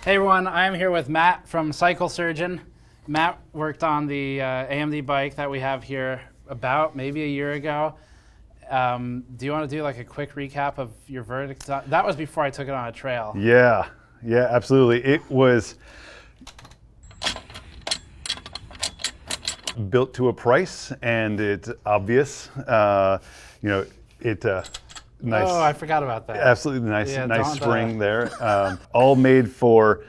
Hey everyone, I'm here with Matt from Cycle Surgeon. Matt worked on the AMD bike that we have here about maybe a year ago. Do you want to do like a quick recap of your verdict? That was before I took it on a trail. Yeah, absolutely. It was built to a price, and it's obvious. Nice. Oh, I forgot about that. Absolutely nice spring there. All made for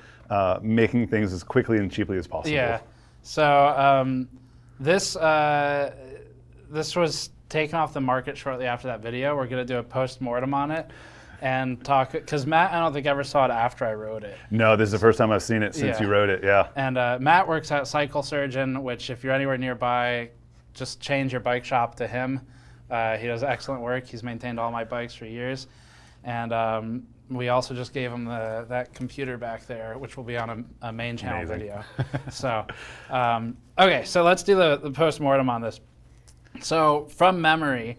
making things as quickly and cheaply as possible. Yeah. So this was taken off the market shortly after that video. We're gonna do a post-mortem on it and talk, because Matt, I don't think ever saw it after I rode it. No, this is the first time I've seen it since you rode it. Yeah. And Matt works at Cycle Surgeon, which if you're anywhere nearby, just change your bike shop to him. He does excellent work. He's maintained all my bikes for years. And we also just gave him that computer back there, which will be on a main channel video. So, okay, so let's do the post-mortem on this. So from memory,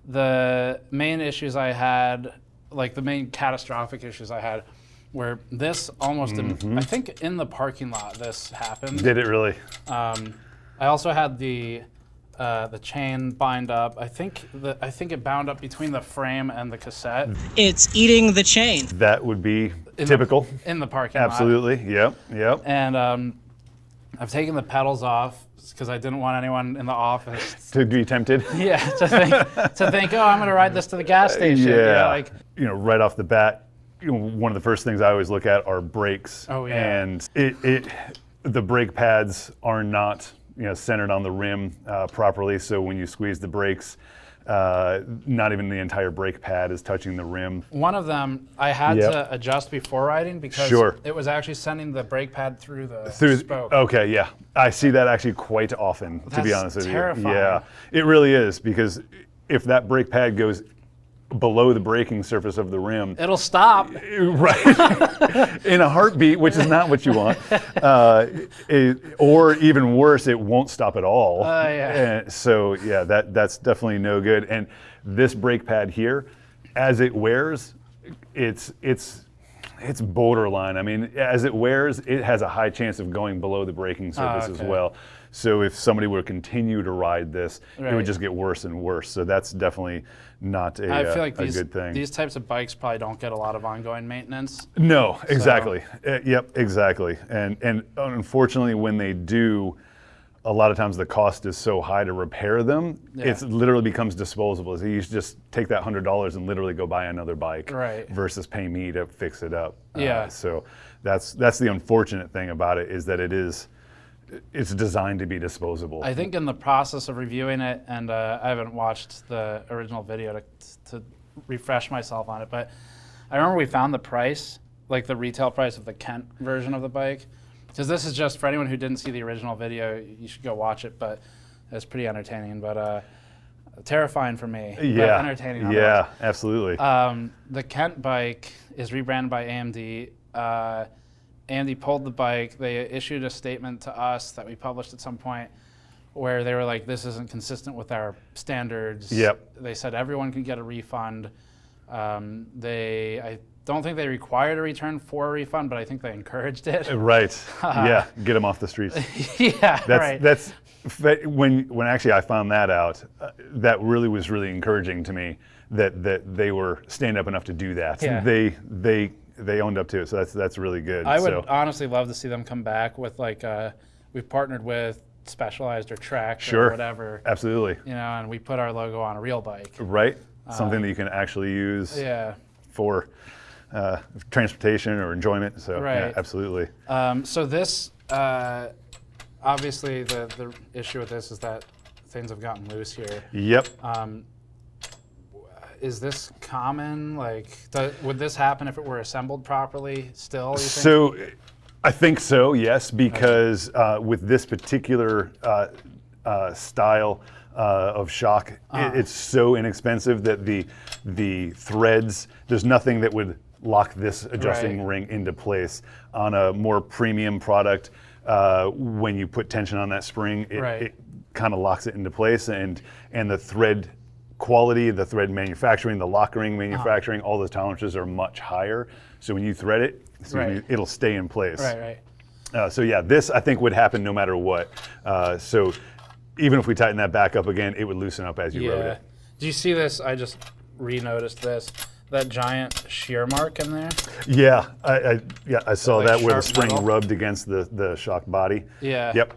the main issues I had, like the main catastrophic issues I had, were this almost, I think in the parking lot this happened. Did it really? I also had the chain bind up. I think it bound up between the frame and the cassette. It's eating the chain. That would be typical. In the parking lot. Absolutely, yep. And I've taken the pedals off because I didn't want anyone in the office to be tempted. Yeah, to think, oh, I'm gonna ride this to the gas station. Yeah, right off the bat, one of the first things I always look at are brakes. Oh yeah. And the brake pads are not centered on the rim properly, so when you squeeze the brakes, not even the entire brake pad is touching the rim. One of them I had to adjust before riding because it was actually sending the brake pad through the spoke. Okay, yeah. I see that actually quite often, to be honest with you. Terrifying. Yeah, it really is, because if that brake pad goes below the braking surface of the rim, it'll stop. Right. In a heartbeat, which is not what you want. Or even worse, it won't stop at all. So yeah, that's definitely no good. And this brake pad here, as it wears, it's borderline. I mean, as it wears, it has a high chance of going below the braking surface as well. So if somebody were to continue to ride this, it would just get worse and worse. So that's definitely not a good thing. These types of bikes probably don't get a lot of ongoing maintenance. No, exactly. Yep, exactly. And unfortunately, when they do, a lot of times the cost is so high to repair them, it literally becomes disposable. So you just take that $100 and literally go buy another bike, versus pay me to fix it up. So that's the unfortunate thing about it, is that it's designed to be disposable. I think in the process of reviewing it, and I haven't watched the original video to refresh myself on it, but I remember we found the price, like the retail price of the Kent version of the bike. Because this is just, for anyone who didn't see the original video, you should go watch it, but it's pretty entertaining, but terrifying for me, but entertaining otherwise. Yeah, absolutely. The Kent bike is rebranded by AMD. AMD pulled the bike. They issued a statement to us that we published at some point where they were like, this isn't consistent with our standards. Yep. They said everyone can get a refund. I don't think they required a return for a refund, but I think they encouraged it. Right. Yeah, get them off the streets. That's when actually I found that out. That really was really encouraging to me that they were stand up enough to do that. Yeah. They owned up to it, so that's really good. I would honestly love to see them come back with we've partnered with Specialized or Trek or whatever. Absolutely. And we put our logo on a real bike. Right. Something that you can actually use for transportation or enjoyment. So yeah, absolutely. So this, obviously the issue with this is that things have gotten loose here. Yep. Is this common? Would this happen if it were assembled properly still, you think? So I think so, yes, because with this particular style of shock, it's so inexpensive that the threads, there's nothing that would lock this adjusting ring into place. On a more premium product, when you put tension on that spring, it kind of locks it into place, and the thread quality, the thread manufacturing, the lock ring manufacturing, all those tolerances are much higher. So when you thread it, it'll stay in place. Right. So yeah, this I think would happen no matter what. So even if we tighten that back up again, it would loosen up as you rode it. Do you see this? I just re-noticed this. That giant shear mark in there? Yeah, I saw like that where the sharp spring metal? rubbed against the shock body. Yeah. Yep.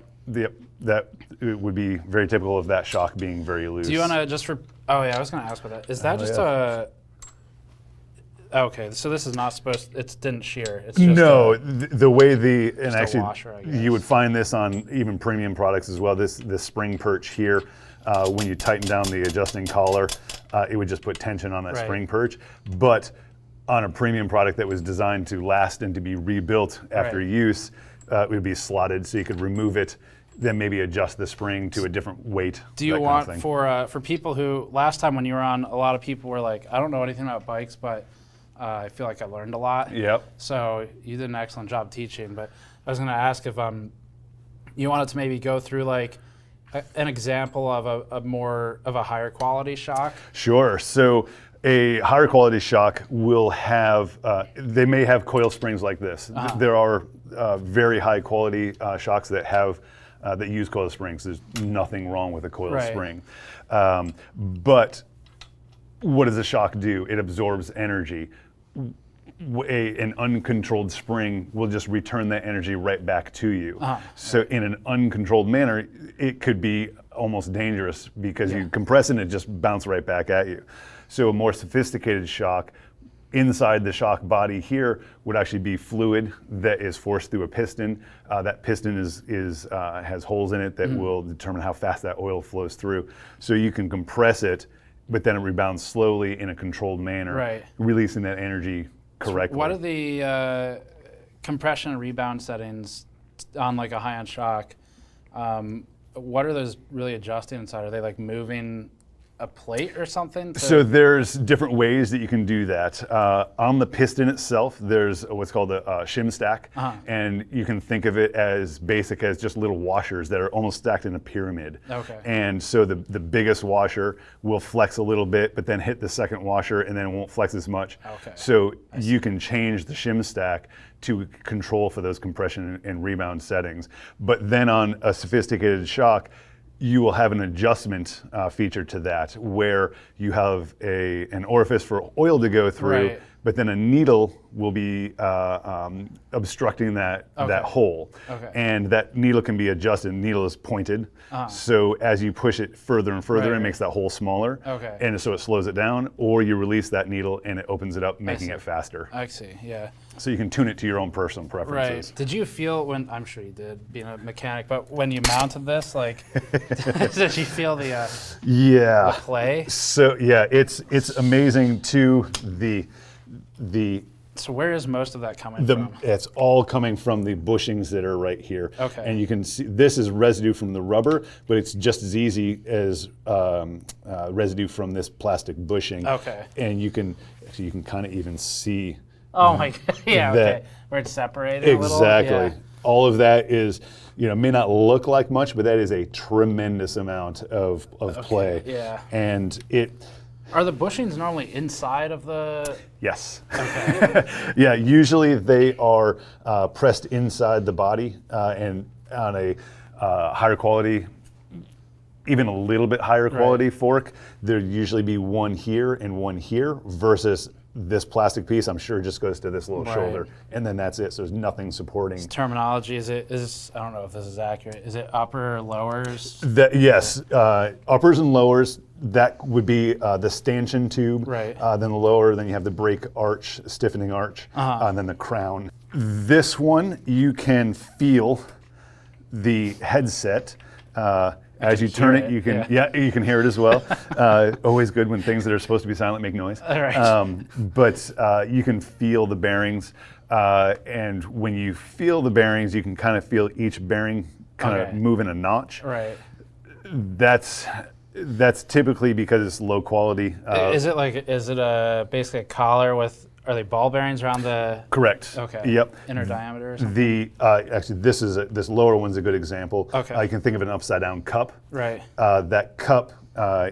That it would be very typical of that shock being very loose. Do you want to just for? Oh yeah, I was going to ask about that. Is that just a? Okay, so this is not supposed. It didn't shear. It's just the way and actually washer, I guess. you would find this on even premium products as well. This spring perch here, when you tighten down the adjusting collar, it would just put tension on that spring perch. But on a premium product that was designed to last and to be rebuilt after use, it would be slotted, so you could remove it, then maybe adjust the spring to a different weight. Do you want for people who last time when you were on, a lot of people were like, I don't know anything about bikes, but I feel like I learned a lot. Yep. So you did an excellent job teaching. But I was going to ask if you wanted to maybe go through like an example of a higher quality shock. Sure. So a higher quality shock will have, they may have coil springs like this. There are very high quality shocks that have that use coil springs. There's nothing wrong with a coil spring. But what does a shock do? It absorbs energy. An uncontrolled spring will just return that energy right back to you. So in an uncontrolled manner, it could be almost dangerous because you compress it and it just bounces right back at you. So a more sophisticated shock, inside the shock body here would actually be fluid that is forced through a piston. That piston has holes in it that will determine how fast that oil flows through. So you can compress it, but then it rebounds slowly in a controlled manner, releasing that energy correctly. So what are the compression and rebound settings on like a high-end shock? What are those really adjusting inside? Are they like moving a plate or something? So there's different ways that you can do that. On the piston itself, there's what's called a shim stack, and you can think of it as basic as just little washers that are almost stacked in a pyramid. Okay. And so the biggest washer will flex a little bit, but then hit the second washer, and then it won't flex as much. Okay. So you can change the shim stack to control for those compression and rebound settings. But then on a sophisticated shock, you will have an adjustment feature to that where you have an orifice for oil to go through, but then a needle will be obstructing that hole. And that needle can be adjusted. The needle is pointed, so as you push it further and further, it makes that hole smaller, and so it slows it down, or you release that needle and it opens it up, making it faster. I see, yeah. So you can tune it to your own personal preferences. Right. Did you feel when, I'm sure you did, being a mechanic, but when you mounted this, like, did you feel the play? So yeah, it's amazing too. So where is most of that coming from? It's all coming from the bushings that are right here. Okay. And you can see this is residue from the rubber, but it's just as easy as residue from this plastic bushing. Okay. And you can kind of even see. Oh my God! Yeah. Okay. Where it's separated a little. Exactly. Yeah. All of that is, may not look like much, but that is a tremendous amount of play. Yeah. And Are the bushings normally inside of the? Yes. Okay. Yeah, usually they are pressed inside the body, and on a higher quality, even a little bit higher quality fork, there'd usually be one here and one here versus this plastic piece, I'm sure, just goes to this little shoulder, and then that's it. So there's nothing supporting. This terminology, is I don't know if this is accurate. Is it upper, lowers? Yes, uppers and lowers. That would be the stanchion tube. Right. Then the lower, then you have the brake arch, stiffening arch, and then the crown. This one, you can feel the headset. As you turn it, you can you can hear it as well. Always good when things that are supposed to be silent make noise. But you can feel the bearings, and when you feel the bearings, you can kind of feel each bearing kind of move in a notch. Right. That's typically because it's low quality. Is it basically a collar with? Are they ball bearings around the? Correct. Okay. Yep. Inner diameter or something? Actually, this lower one's a good example. Okay. You can think of an upside down cup. Right. That cup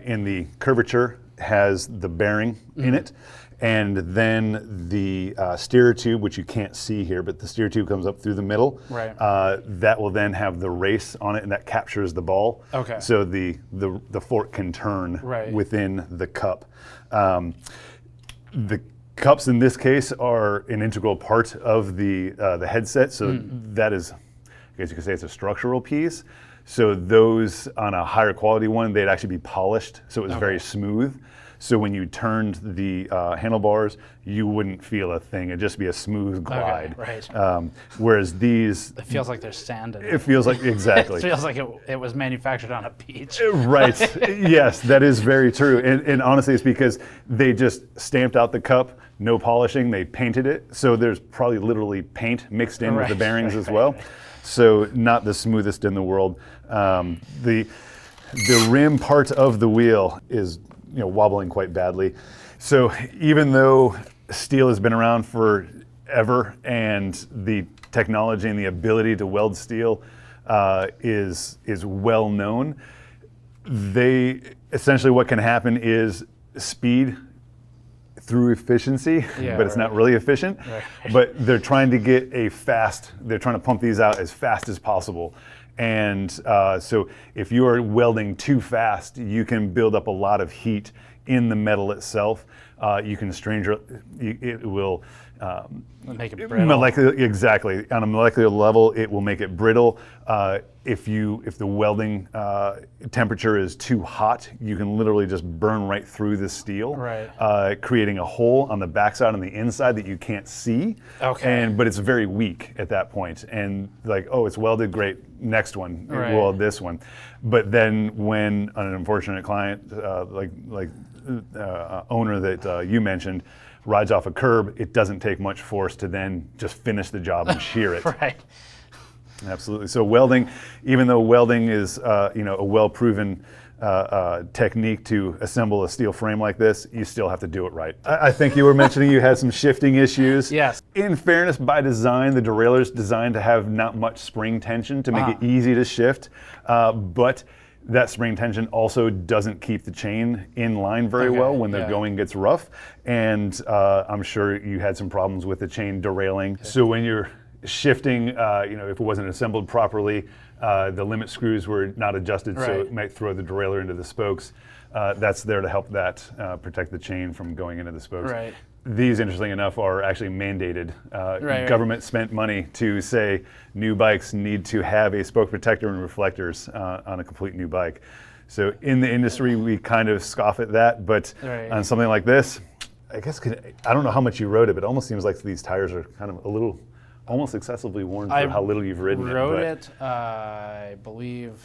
in the curvature has the bearing in it, and then the steer tube, which you can't see here, but the steer tube comes up through the middle. Right. That will then have the race on it, and that captures the ball. Okay. So the fork can turn within the cup. The cups in this case are an integral part of the headset, so that is, I guess you could say it's a structural piece. So those on a higher quality one, they'd actually be polished, so it was very smooth. So when you turned the handlebars, you wouldn't feel a thing. It'd just be a smooth glide. Okay, right. Whereas these... It feels like they're sanded. It feels like, exactly. It feels like it was manufactured on a beach. Right. Yes, that is very true. And honestly, it's because they just stamped out the cup, no polishing, they painted it. So there's probably literally paint mixed in with the bearings as well. So not the smoothest in the world. The rim part of the wheel is wobbling quite badly. So even though steel has been around forever and the technology and the ability to weld steel is well known, essentially what can happen is speed through efficiency, but it's not really efficient. Right. But they're trying to get they're trying to pump these out as fast as possible. And so if you are welding too fast, you can build up a lot of heat in the metal itself. You can it will make it brittle. Exactly. On a molecular level, it will make it brittle. If the welding temperature is too hot, you can literally just burn right through the steel, creating a hole on the backside and the inside that you can't see. Okay. But it's very weak at that point. And it's welded, great. Next one, weld this one. But then when an unfortunate client, owner that you mentioned, rides off a curb, it doesn't take much force to then just finish the job and shear it. Right. Absolutely. So welding, even though welding is a well-proven technique to assemble a steel frame like this, you still have to do it right. I think you were mentioning you had some shifting issues. Yes. In fairness, by design, the derailleur is designed to have not much spring tension to make it easy to shift, but that spring tension also doesn't keep the chain in line very well when the going gets rough. And I'm sure you had some problems with the chain derailing. Okay. So when you're shifting, if it wasn't assembled properly, the limit screws were not adjusted, so it might throw the derailleur into the spokes. That's there to help that protect the chain from going into the spokes. Right. These, interestingly enough, are actually mandated. Government spent money to say new bikes need to have a spoke protector and reflectors on a complete new bike. So in the industry, we kind of scoff at that, but on something like this, I guess, I don't know how much you rode it, but it almost seems like these tires are kind of a little, almost excessively worn for how little you've ridden it. I rode it, I believe,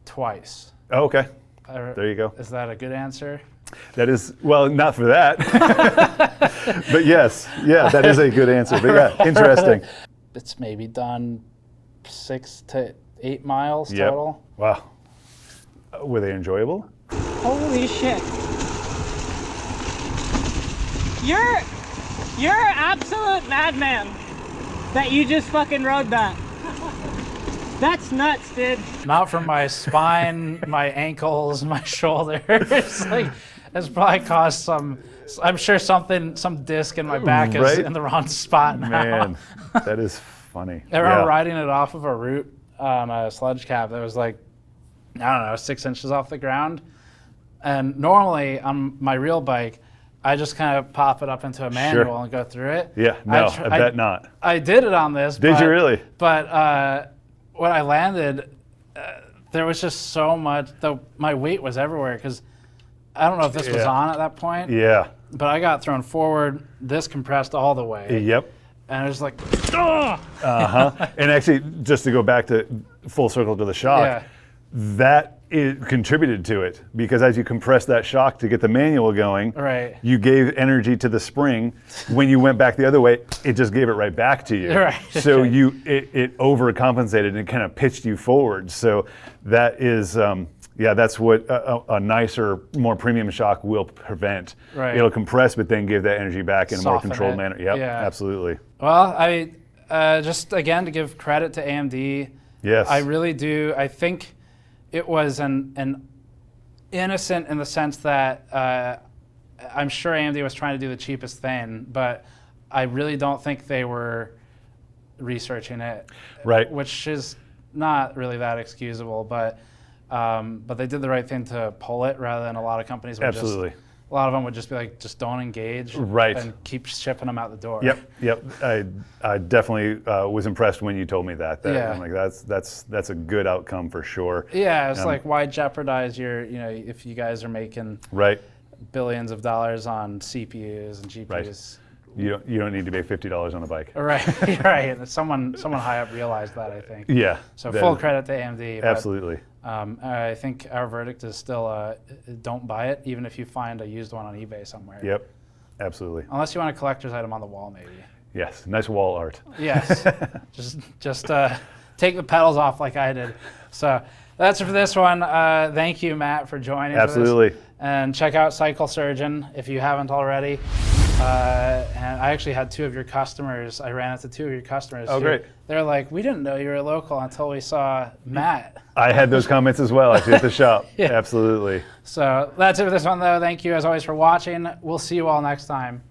twice. Oh, okay. There you go. Is that a good answer? That is, well, not for that. But yes, that is a good answer. But yeah, interesting. It's maybe done 6 to 8 miles total. Wow. Were they enjoyable? Holy shit. You're an absolute madman that you just fucking rode that. That's nuts, dude. Not from my spine, my ankles, my shoulders. It's probably caused some, I'm sure some disc in my back is in the wrong spot now. Man, that is funny. I remember riding it off of a route on a sledge cab that was 6 inches off the ground. And normally on my real bike, I just kind of pop it up into a manual and go through it. Yeah, no, I bet not. I did it on this. Did you really? But when I landed, there was just so much, my weight was everywhere because I don't know if this was on at that point. Yeah. But I got thrown forward, this compressed all the way. Yep. And it was like, ugh! And actually, just to go back to full circle to the shock, that contributed to it because as you compressed that shock to get the manual going, you gave energy to the spring. When you went back the other way, it just gave it right back to you. So it overcompensated and kind of pitched you forward. So that is, that's what a nicer, more premium shock will prevent. It'll compress, but then give that energy back in a more controlled manner. Yep, absolutely. Well, I just again to give credit to AMD. Yes. I really do. I think it was an innocent in the sense that I'm sure AMD was trying to do the cheapest thing, but I really don't think they were researching it, Right. which is not really that excusable. But they did the right thing to pull it rather than a lot of companies would Absolutely. a lot of them would just be like, just don't engage, Right. and keep shipping them out the door. Yep. I definitely was impressed when you told me that. Yeah. I'm like, that's a good outcome for sure. Yeah, it's like, why jeopardize your, if you guys are making Right. billions of dollars on CPUs and GPUs. Right. You don't need to pay $50 on a bike. Right, right. Someone high up realized that, I think. Yeah. So full credit to AMD. But, Absolutely. I think our verdict is still don't buy it, even if you find a used one on eBay somewhere. Yep. Absolutely. Unless you want a collector's item on the wall, maybe. Yes. Nice wall art. Yes. just take the pedals off like I did. So that's it for this one. Thank you, Matt, for joining. Absolutely. For this. And check out Cycle Surgeon if you haven't already. And I actually had two of your customers. I ran into two of your customers. Oh, great. They're like, we didn't know you were local until we saw Matt. I had those comments as well at the shop. Yeah. Absolutely. So that's it for this one, though. Thank you, as always, for watching. We'll see you all next time.